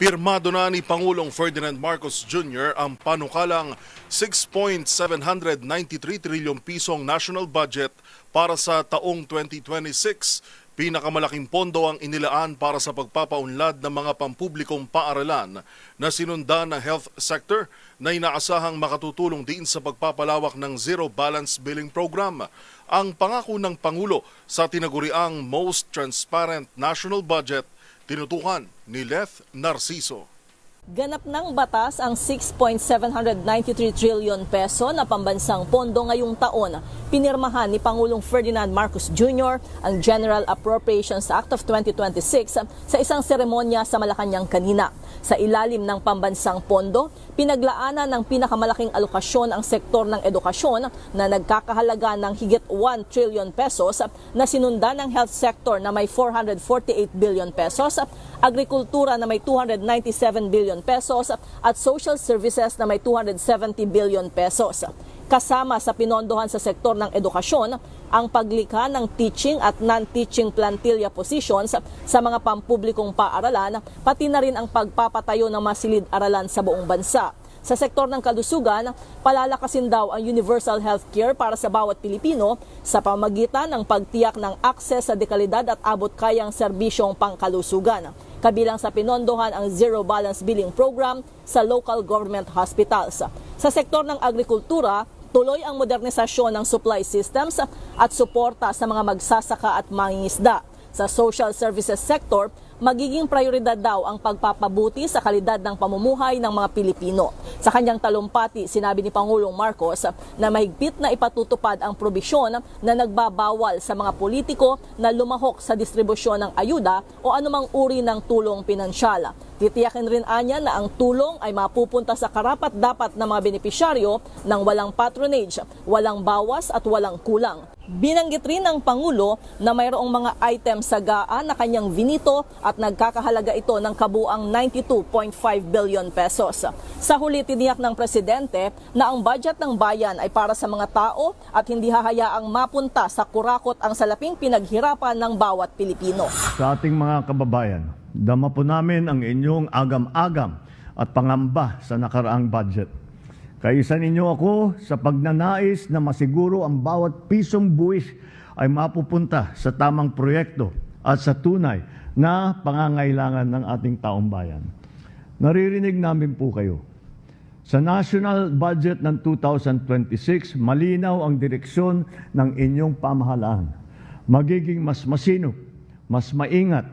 Pirmado na ni Pangulong Ferdinand Marcos Jr. ang panukalang 6.793 trilyong pisong national budget para sa taong 2026. Pinakamalaking pondo ang inilaan para sa pagpapaunlad ng mga pampublikong paaralan na sinundan ng health sector na inaasahang makatutulong din sa pagpapalawak ng Zero Balance Billing Program. Ang pangako ng Pangulo sa tinaguriang Most Transparent National Budget tinutukan ni Leth Narciso. Ganap ng batas ang 6.793 trillion peso na pambansang pondo ngayong taon. Pinirmahan ni Pangulong Ferdinand Marcos Jr. ang General Appropriations Act of 2026 sa isang seremonya sa Malacanang kanina. Sa ilalim ng pambansang pondo, pinaglaanan ng pinakamalaking alokasyon ang sektor ng edukasyon na nagkakahalaga ng higit 1 trillion pesos na sinundan ng health sector na may 448 billion pesos, agrikultura na may 297 billion pesos at social services na may 270 billion pesos. Kasama sa pinondohan sa sektor ng edukasyon ang paglikha ng teaching at non-teaching plantilla positions sa mga pampublikong paaralan, pati na rin ang pagpapatayo ng mga silid-aralan sa buong bansa. Sa sektor ng kalusugan, palalakasin daw ang universal healthcare para sa bawat Pilipino sa pamamagitan ng pagtiyak ng akses sa dekalidad at abot-kayang serbisyong pangkalusugan. Kabilang sa pinondohan ang Zero Balance Billing Program sa local government hospitals. Sa sektor ng agrikultura, tuloy ang modernisasyon ng supply systems at suporta sa mga magsasaka at mangingisda. Sa social services sector, magiging prioridad daw ang pagpapabuti sa kalidad ng pamumuhay ng mga Pilipino. Sa kanyang talumpati, sinabi ni Pangulong Marcos na mahigpit na ipatutupad ang probisyon na nagbabawal sa mga politiko na lumahok sa distribusyon ng ayuda o anumang uri ng tulong pinansyal. Titiyakin rin anya na ang tulong ay mapupunta sa karapat-dapat ng mga benepisyaryo ng walang patronage, walang bawas at walang kulang. Binanggit rin ng Pangulo na mayroong mga items sa GAA na kanyang vinito at nagkakahalaga ito ng kabuang 92.5 billion pesos. Sa huli, tiniyak ng Presidente na ang budget ng bayan ay para sa mga tao at hindi hahayaang mapunta sa kurakot ang salaping pinaghirapan ng bawat Pilipino. Sa ating mga kababayan, dama po namin ang inyong agam-agam at pangamba sa nakaraang budget. Kaisa ninyo ako sa pagnanais na masiguro ang bawat pisong buwis ay mapupunta sa tamang proyekto at sa tunay na pangangailangan ng ating taong bayan. Naririnig namin po kayo. Sa national budget ng 2026, malinaw ang direksyon ng inyong pamahalaan. Magiging mas masinop, mas maingat,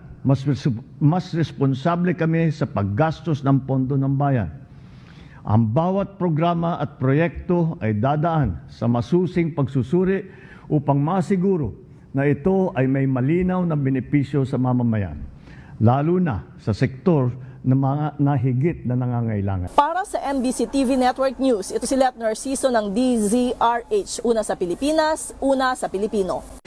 mas responsable kami sa paggastos ng pondo ng bayan. Ang bawat programa at proyekto ay dadaan sa masusing pagsusuri upang masiguro na ito ay may malinaw na benepisyo sa mamamayan, lalo na sa sektor na mga nahigit na nangangailangan. Para sa MBC TV Network News, ito si Leth Narciso ng DZRH. Una sa Pilipinas, una sa Pilipino.